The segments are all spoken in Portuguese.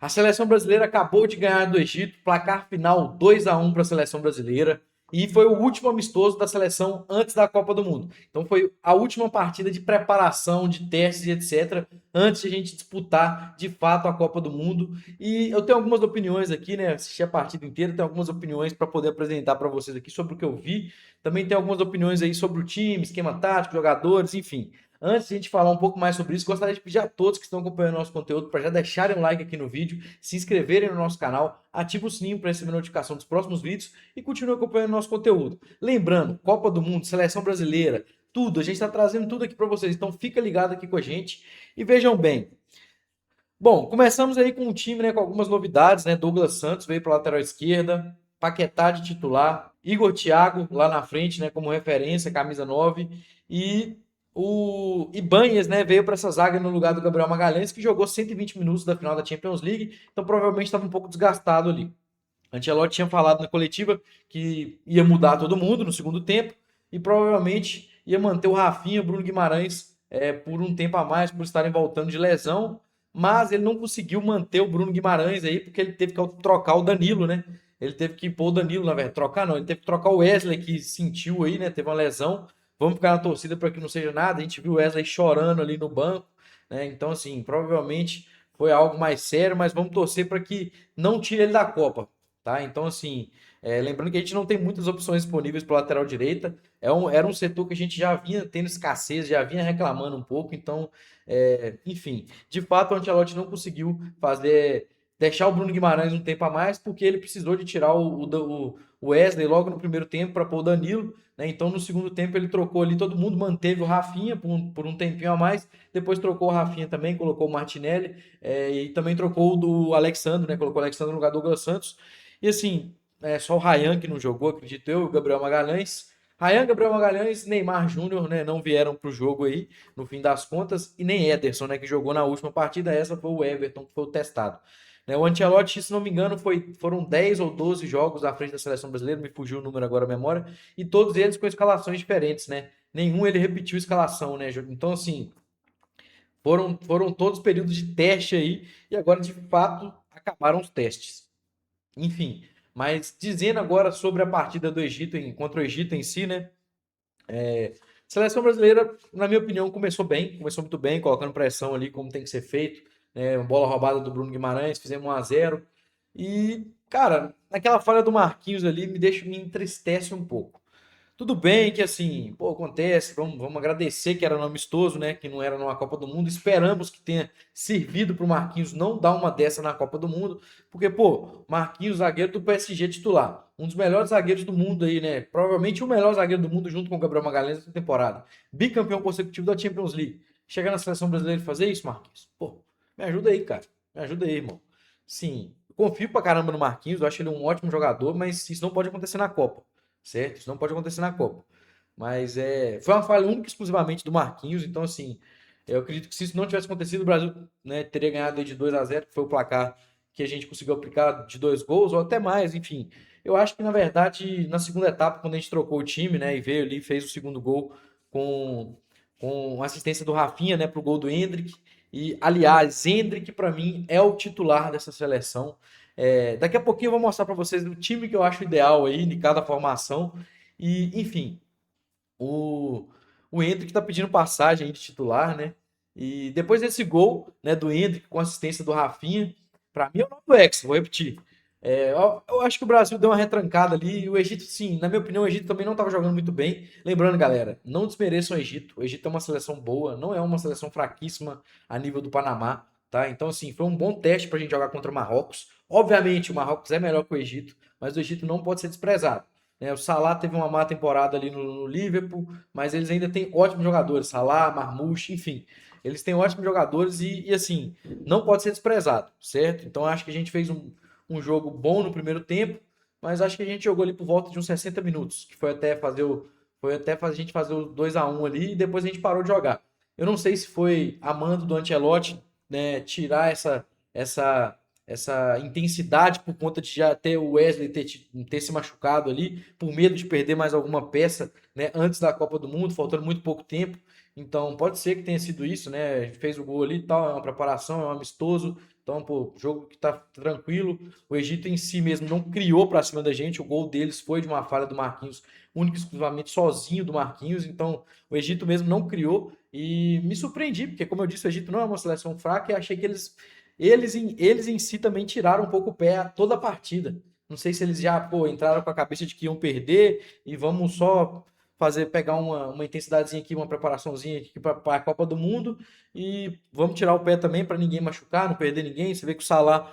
A seleção brasileira acabou de ganhar do Egito, placar final 2-1 para a seleção brasileira. E foi o último amistoso da seleção antes da Copa do Mundo. Então foi a última partida de preparação, de testes e etc. Antes de a gente disputar de fato a Copa do Mundo. E eu tenho algumas opiniões aqui, né? Assisti a partida inteira, tenho algumas opiniões para poder apresentar para vocês aqui sobre o que eu vi. Também tenho algumas opiniões aí sobre o time, esquema tático, jogadores, enfim. Antes de a gente falar um pouco mais sobre isso, gostaria de pedir a todos que estão acompanhando nosso conteúdo para já deixarem um like aqui no vídeo, se inscreverem no nosso canal, ative o sininho para receber notificação dos próximos vídeos e continue acompanhando nosso conteúdo. Lembrando, Copa do Mundo, Seleção Brasileira, tudo, a gente está trazendo tudo aqui para vocês, então fica ligado aqui com a gente e vejam bem. Bom, começamos aí com um time, né, com algumas novidades, né? Douglas Santos veio para a lateral esquerda, Paquetá de titular, Igor Thiago lá na frente, né, como referência, camisa 9 e o Ibanez, né, veio para essa zaga no lugar do Gabriel Magalhães, que jogou 120 minutos da final da Champions League, então provavelmente estava um pouco desgastado ali. Ancelotti tinha falado na coletiva que ia mudar todo mundo no segundo tempo e provavelmente ia manter o Rafinha e o Bruno Guimarães por um tempo a mais, por estarem voltando de lesão, mas ele não conseguiu manter o Bruno Guimarães aí porque ele teve que trocar o Danilo, né? Ele teve que pôr o Danilo, na verdade, trocar não, ele teve que trocar o Wesley que sentiu aí, né? Teve uma lesão. Vamos ficar na torcida para que não seja nada. A gente viu o Wesley chorando ali no banco, né? Então, assim, provavelmente foi algo mais sério, mas vamos torcer para que não tire ele da Copa, tá? Então, assim, lembrando que a gente não tem muitas opções disponíveis para lateral direita. Era um setor que a gente já vinha tendo escassez, já vinha reclamando um pouco. Então, enfim, de fato, o Ancelotti não conseguiu deixar o Bruno Guimarães um tempo a mais, porque ele precisou de tirar o Wesley logo no primeiro tempo para pôr o Danilo. Né? Então, no segundo tempo, ele trocou ali, todo mundo manteve o Rafinha por um tempinho a mais. Depois trocou o Rafinha também, colocou o Martinelli e também trocou o do Alexandre, né? Colocou o Alexandre no lugar do Douglas Santos. E assim, só o Ryan que não jogou, acredito eu, o Gabriel Magalhães. Ryan, Gabriel Magalhães, Neymar Júnior, né, não vieram para o jogo aí, no fim das contas, e nem Ederson, né, que jogou na última partida, essa foi o Everton, que foi o testado. Né, o Ancelotti, se não me engano, foram 10 ou 12 jogos à frente da seleção brasileira, me fugiu o número agora à memória, e todos eles com escalações diferentes, né? Nenhum ele repetiu escalação, né? Então, assim, foram todos períodos de teste aí, e agora, de fato, acabaram os testes. Enfim, mas dizendo agora sobre a partida do Egito contra o Egito em si, né? A seleção brasileira, na minha opinião, começou muito bem, colocando pressão ali como tem que ser feito. Né? Uma bola roubada do Bruno Guimarães, fizemos 1-0. E, cara, naquela falha do Marquinhos ali me entristece um pouco. Tudo bem que assim, pô, acontece, vamos agradecer que era no amistoso, né? Que não era numa Copa do Mundo. Esperamos que tenha servido para o Marquinhos não dar uma dessa na Copa do Mundo, porque, pô, Marquinhos, zagueiro do PSG titular, um dos melhores zagueiros do mundo aí, né? Provavelmente o melhor zagueiro do mundo junto com o Gabriel Magalhães nessa temporada. Bicampeão consecutivo da Champions League. Chegar na seleção brasileira e fazer isso, Marquinhos? Pô, me ajuda aí, cara. Me ajuda aí, irmão. Sim, eu confio pra caramba no Marquinhos, eu acho ele um ótimo jogador, mas isso não pode acontecer na Copa, certo? Isso não pode acontecer na Copa. Mas foi uma falha única e exclusivamente do Marquinhos. Então, assim, eu acredito que se isso não tivesse acontecido, o Brasil, né, teria ganhado de 2-0, que foi o placar que a gente conseguiu aplicar de 2 gols, ou até mais, enfim. Eu acho que, na verdade, na segunda etapa, quando a gente trocou o time, né, e veio ali e fez o segundo gol com, com assistência do Rafinha, né, pro gol do Endrick. E, aliás, Endrick, para mim, é o titular dessa seleção. Daqui a pouquinho eu vou mostrar para vocês o time que eu acho ideal aí, de cada formação. E, enfim, o, o Endrick tá pedindo passagem aí de titular, né? E depois desse gol, né, do Endrick com assistência do Rafinha, para mim é o novo Hexa, vou repetir. Eu acho que o Brasil deu uma retrancada ali. E o Egito, sim, na minha opinião, o Egito também não estava jogando muito bem. Lembrando, galera, não desmereçam o Egito. O Egito é uma seleção boa, não é uma seleção fraquíssima a nível do Panamá, tá? Então, assim, foi um bom teste para a gente jogar contra o Marrocos. Obviamente, o Marrocos é melhor que o Egito, mas o Egito não pode ser desprezado. Né? O Salah teve uma má temporada ali no Liverpool, mas eles ainda têm ótimos jogadores. Salah, Marmoush, enfim. Eles têm ótimos jogadores assim, não pode ser desprezado, certo? Então acho que a gente fez um jogo bom no primeiro tempo, mas acho que a gente jogou ali por volta de uns 60 minutos, que foi até a gente fazer o 2-1 ali e depois a gente parou de jogar. Eu não sei se foi a mando do Ancelotti, né, tirar essa essa intensidade por conta de já ter o Wesley ter se machucado ali, por medo de perder mais alguma peça, né, antes da Copa do Mundo, faltando muito pouco tempo. Então pode ser que tenha sido isso, né? A gente fez o gol ali e tal, é uma preparação, é um amistoso. Então, pô, jogo que tá tranquilo. O Egito em si mesmo não criou para cima da gente. O gol deles foi de uma falha do Marquinhos, único e exclusivamente sozinho do Marquinhos. Então, o Egito mesmo não criou. E me surpreendi, porque, como eu disse, o Egito não é uma seleção fraca e achei que eles em si também tiraram um pouco o pé a toda a partida. Não sei se eles já, pô, entraram com a cabeça de que iam perder e vamos só pegar uma intensidadezinha aqui, uma preparaçãozinha aqui para a Copa do Mundo e vamos tirar o pé também para ninguém machucar, não perder ninguém. Você vê que o Salah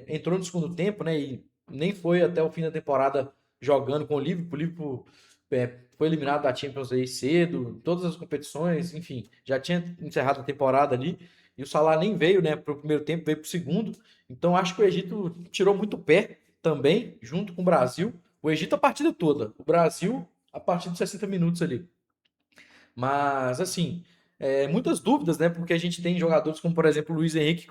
entrou no segundo tempo, né? E nem foi até o fim da temporada jogando com o Liverpool. O Liverpool foi eliminado da Champions aí cedo, todas as competições, enfim, já tinha encerrado a temporada ali. E o Salah nem veio, né, para o primeiro tempo, veio para o segundo. Então acho que o Egito tirou muito pé também, junto com o Brasil. O Egito a partida toda, o Brasil a partir dos 60 minutos ali. Mas, assim, muitas dúvidas, né? Porque a gente tem jogadores como, por exemplo, o Luiz Henrique,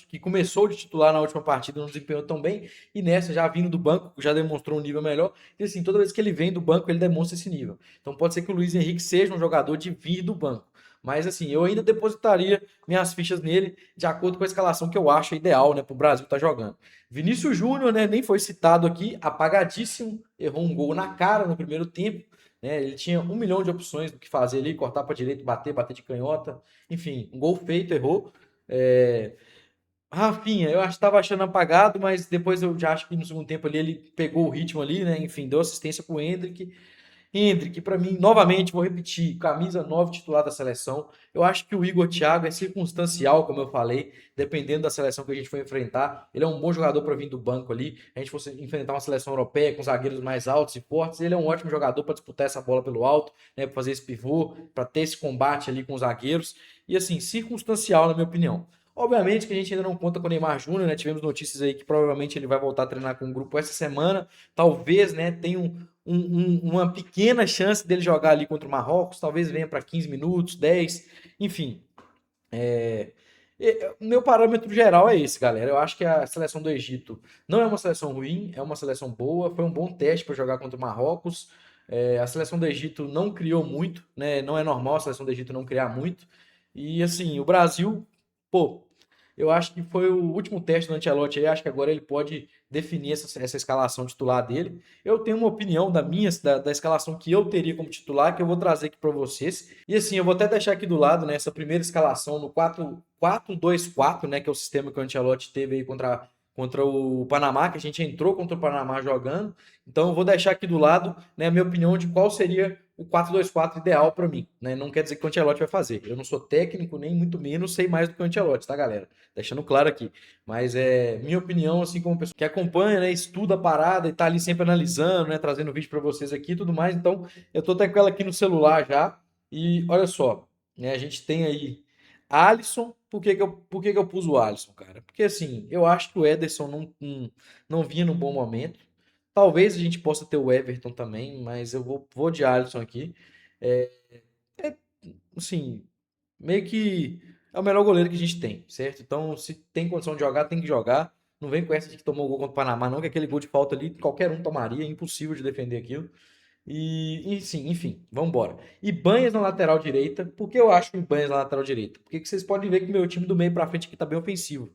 que começou de titular na última partida, não desempenhou tão bem, e nessa, já vindo do banco, já demonstrou um nível melhor. E, assim, toda vez que ele vem do banco, ele demonstra esse nível. Então, pode ser que o Luiz Henrique seja um jogador de vir do banco. Mas, assim, eu ainda depositaria minhas fichas nele de acordo com a escalação que eu acho ideal, né, para o Brasil estar jogando. Vinícius Júnior, né, nem foi citado aqui, apagadíssimo, errou um gol na cara no primeiro tempo, né? Ele tinha 1 milhão de opções do que fazer ali, cortar para direita, bater de canhota, enfim, um gol feito, errou. É... Rafinha, eu estava achando apagado, mas depois eu já acho que no segundo tempo ali ele pegou o ritmo ali, né? Enfim, deu assistência para o Endrick. Hendrick, para mim, novamente, vou repetir, camisa 9 titular da seleção. Eu acho que o Igor Thiago é circunstancial, como eu falei, dependendo da seleção que a gente for enfrentar. Ele é um bom jogador para vir do banco ali. A gente fosse enfrentar uma seleção europeia com zagueiros mais altos e fortes, ele é um ótimo jogador para disputar essa bola pelo alto, né, para fazer esse pivô, para ter esse combate ali com os zagueiros. E assim, circunstancial, na minha opinião. Obviamente que a gente ainda não conta com o Neymar Júnior, né? Tivemos notícias aí que provavelmente ele vai voltar a treinar com o grupo essa semana. Talvez, né, tenha uma pequena chance dele jogar ali contra o Marrocos, talvez venha para 15 minutos, 10, enfim. O meu parâmetro geral é esse, galera. Eu acho que a seleção do Egito não é uma seleção ruim, é uma seleção boa, foi um bom teste para jogar contra o Marrocos. A seleção do Egito não criou muito, né? Não é normal a seleção do Egito não criar muito. E assim, o Brasil, pô, eu acho que foi o último teste do Ancelotti aí. Acho que agora ele pode definir essa escalação titular dele. Eu tenho uma opinião da escalação que eu teria como titular, que eu vou trazer aqui para vocês. E assim, eu vou até deixar aqui do lado, né, essa primeira escalação no 4-4-2-4, né, que é o sistema que o Ancelotti teve aí contra o Panamá, que a gente entrou contra o Panamá jogando. Então eu vou deixar aqui do lado, né, a minha opinião de qual seria o 4-2-4 ideal para mim, né? Não quer dizer que o Ancelotti vai fazer. Eu não sou técnico, nem muito menos sei mais do que o Ancelotti, tá, galera? Deixando claro aqui. Mas é minha opinião, assim, como pessoa que acompanha, né, estuda a parada e tá ali sempre analisando, né, trazendo vídeo para vocês aqui e tudo mais. Então, eu tô até com ela aqui no celular já. E olha só, né, a gente tem aí Alisson. Por que que eu pus o Alisson, cara? Porque assim, eu acho que o Ederson não vinha num bom momento. Talvez a gente possa ter o Everton também, mas eu vou de Alisson aqui. É, é, assim, meio que é o melhor goleiro que a gente tem, certo? Então, se tem condição de jogar, tem que jogar. Não vem com essa de que tomou o gol contra o Panamá, não, que aquele gol de falta ali qualquer um tomaria, é impossível de defender aquilo. E sim, enfim, vamos embora. Ibanhas na lateral direita. Por que eu acho o Ibanhas na lateral direita? Porque que vocês podem ver que meu time do meio pra frente aqui tá bem ofensivo,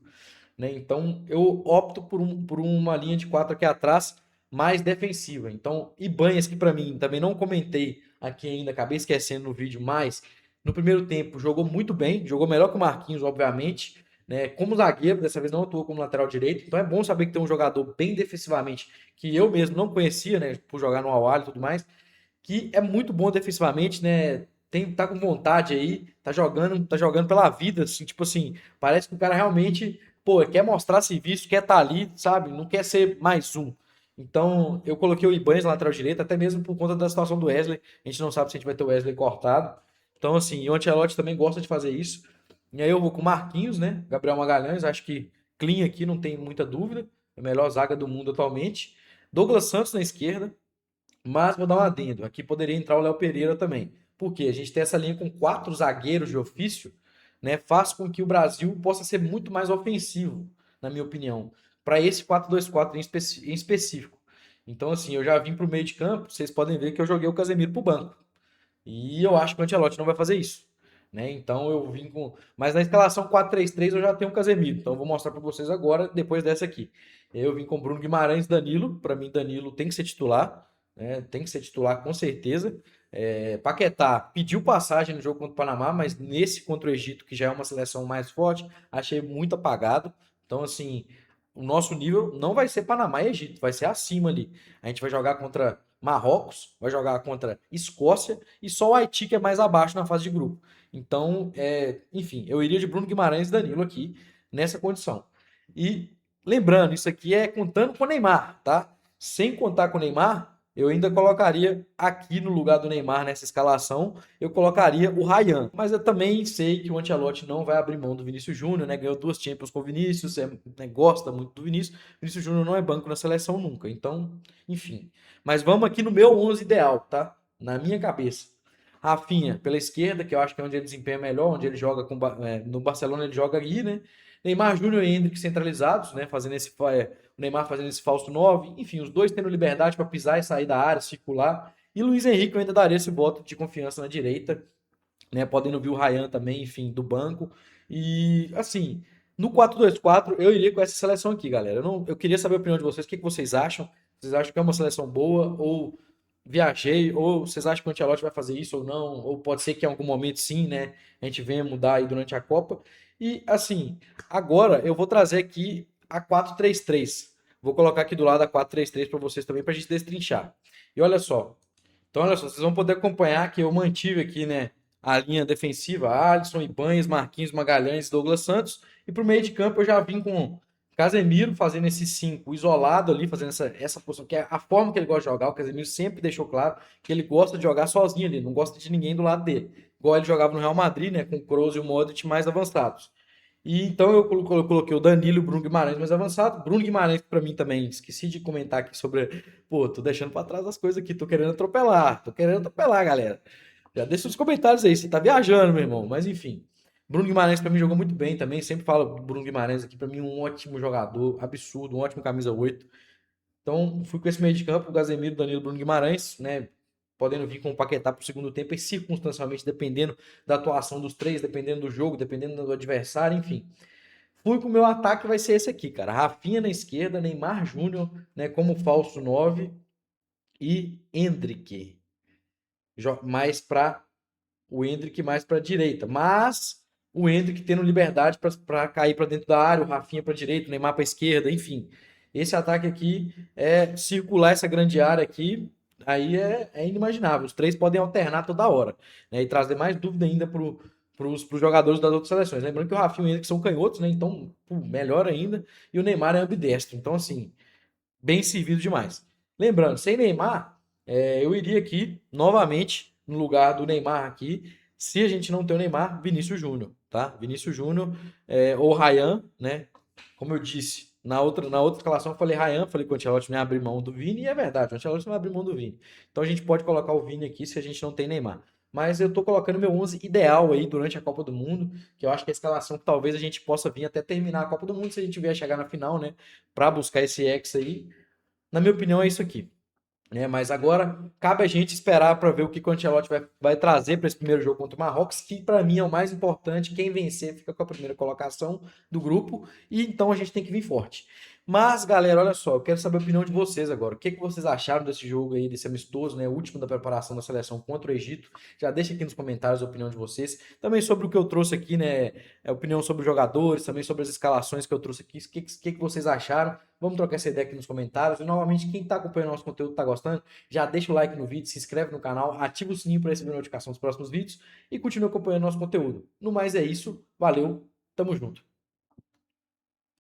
né? Então eu opto por uma linha de quatro aqui atrás mais defensiva. Então, Ibanhas, que para mim também não comentei aqui ainda, acabei esquecendo no vídeo, mas no primeiro tempo jogou muito bem, jogou melhor que o Marquinhos, obviamente, né? Como zagueiro, dessa vez não atuou como lateral direito. Então é bom saber que tem um jogador bem defensivamente que eu mesmo não conhecia, né, por jogar no Al-Ahly e tudo mais, que é muito bom defensivamente, né? Tá com vontade aí, tá jogando pela vida, assim, tipo assim, parece que o cara realmente, pô, quer mostrar serviço, quer estar ali, sabe? Não quer ser mais um. Então, eu coloquei o Ibanez na lateral direita, até mesmo por conta da situação do Wesley. A gente não sabe se a gente vai ter o Wesley cortado. Então, assim, o Ancelotti também gosta de fazer isso. E aí eu vou com o Marquinhos, né? Gabriel Magalhães, acho que clean aqui, não tem muita dúvida. É a melhor zaga do mundo atualmente. Douglas Santos na esquerda, mas vou dar um adendo. Aqui poderia entrar o Léo Pereira também. Porque a gente tem essa linha com 4 zagueiros de ofício, né? Faz com que o Brasil possa ser muito mais ofensivo, na minha opinião, para esse 4-2-4 em específico. Então, assim, eu já vim para o meio de campo, vocês podem ver que eu joguei o Casemiro para o banco. E eu acho que o Ancelotti não vai fazer isso. né? Então eu vim com. Mas na escalação 4-3-3 eu já tenho o Casemiro, então eu vou mostrar para vocês agora, depois dessa aqui. Eu vim com Bruno Guimarães, Danilo. Para mim, Danilo tem que ser titular, né? Tem que ser titular com certeza. Paquetá pediu passagem no jogo contra o Panamá, mas nesse contra o Egito, que já é uma seleção mais forte, achei muito apagado. Então, assim, o nosso nível não vai ser Panamá e Egito, vai ser acima ali. A gente vai jogar contra Marrocos, vai jogar contra Escócia e só o Haiti que é mais abaixo na fase de grupo. Então, enfim, eu iria de Bruno Guimarães e Danilo aqui nessa condição. E lembrando, isso aqui é contando com o Neymar, tá? Sem contar com o Neymar, eu ainda colocaria aqui no lugar do Neymar nessa escalação, eu colocaria o Ryan. Mas eu também sei que o Ancelotti não vai abrir mão do Vinícius Júnior, né? Ganhou 2 Champions com o Vinícius, né, gosta muito do Vinícius. Vinícius Júnior não é banco na seleção nunca. Então, enfim. Mas vamos aqui no meu 11 ideal, tá? Na minha cabeça. Rafinha pela esquerda, que eu acho que é onde ele desempenha melhor, onde ele joga no Barcelona ele joga aí, né? Neymar Júnior e Endrick centralizados, né? Fazendo o Neymar fazendo esse falso 9, enfim, os dois tendo liberdade para pisar e sair da área, circular. E Luiz Henrique eu ainda daria esse voto de confiança na direita, né? Podendo vir o Ryan também, enfim, do banco. E assim, no 4-2-4 eu iria com essa seleção aqui, galera. Eu queria saber a opinião de vocês, o que vocês acham? Vocês acham que é uma seleção boa ou viajei, ou vocês acham que o Ancelotti vai fazer isso ou não, ou pode ser que em algum momento sim, né, a gente venha mudar aí durante a Copa. E assim, agora eu vou trazer aqui a 4-3-3. Vou colocar aqui do lado a 4-3-3 para vocês também, para a gente destrinchar. E olha só, então olha só, vocês vão poder acompanhar que eu mantive aqui, né, a linha defensiva, Alisson, Ibañez, Marquinhos, Magalhães, Douglas Santos, e para o meio de campo eu já vim com Casemiro fazendo esse 5 isolado ali, fazendo essa posição, que é a forma que ele gosta de jogar. O Casemiro sempre deixou claro que ele gosta de jogar sozinho ali, não gosta de ninguém do lado dele. Igual ele jogava no Real Madrid, né, com o Kroos e o Modric mais avançados. E então eu coloquei o Danilo e o Bruno Guimarães mais avançado. Bruno Guimarães, para mim também, esqueci de comentar aqui sobre. Pô, tô deixando para trás as coisas aqui, tô querendo atropelar, galera. Já deixa os comentários aí, você tá viajando, meu irmão. Mas enfim. Bruno Guimarães para mim jogou muito bem também. Sempre falo do Bruno Guimarães aqui, para mim um ótimo jogador, absurdo, um ótimo camisa 8. Então fui com esse meio de campo, o Casemiro, Danilo, Bruno Guimarães, né? Podendo vir com o Paquetá para o segundo tempo e circunstancialmente dependendo da atuação dos três, dependendo do jogo, dependendo do adversário, enfim. Fui com o meu ataque, vai ser esse aqui, cara. Rafinha na esquerda, Neymar Júnior, né, como falso 9 e Endrick mais para o Endrick mais para a direita, mas o Endrick tendo liberdade para cair para dentro da área, o Rafinha para a direita, o Neymar para a esquerda, enfim. Esse ataque aqui é circular essa grande área aqui, aí é inimaginável. Os três podem alternar toda hora, né, e trazer mais dúvida ainda para os jogadores das outras seleções. Lembrando que o Rafinha e o Endrick são canhotos, né, então melhor ainda, e o Neymar é ambidestro. Então, assim, bem servido demais. Lembrando, sem Neymar, eu iria aqui novamente no lugar do Neymar aqui. Se a gente não tem o Neymar, Vinícius Júnior, tá? Vinícius Júnior ou Ryan, né? Como eu disse, na outra escalação eu falei Ryan, falei que o Ancelotti não ia abrir mão do Vini, e é verdade, o Ancelotti não vai abrir mão do Vini. Então a gente pode colocar o Vini aqui se a gente não tem Neymar. Mas eu tô colocando meu 11 ideal aí durante a Copa do Mundo, que eu acho que é a escalação que talvez a gente possa vir até terminar a Copa do Mundo se a gente vier chegar na final, né? Para buscar esse Hexa aí. Na minha opinião, é isso aqui. Mas agora cabe a gente esperar para ver o que o Ancelotti vai trazer para esse primeiro jogo contra o Marrocos, que para mim é o mais importante. Quem vencer fica com a primeira colocação do grupo, e então a gente tem que vir forte. Mas, galera, olha só, eu quero saber a opinião de vocês agora. O que vocês acharam desse jogo aí, desse amistoso, né? O último da preparação da seleção contra o Egito. Já deixa aqui nos comentários a opinião de vocês. Também sobre o que eu trouxe aqui, né? A opinião sobre os jogadores, também sobre as escalações que eu trouxe aqui. O que vocês acharam? Vamos trocar essa ideia aqui nos comentários. E novamente, quem está acompanhando nosso conteúdo, está gostando, já deixa o like no vídeo, se inscreve no canal, ativa o sininho para receber notificação dos próximos vídeos e continua acompanhando nosso conteúdo. No mais é isso. Valeu, tamo junto.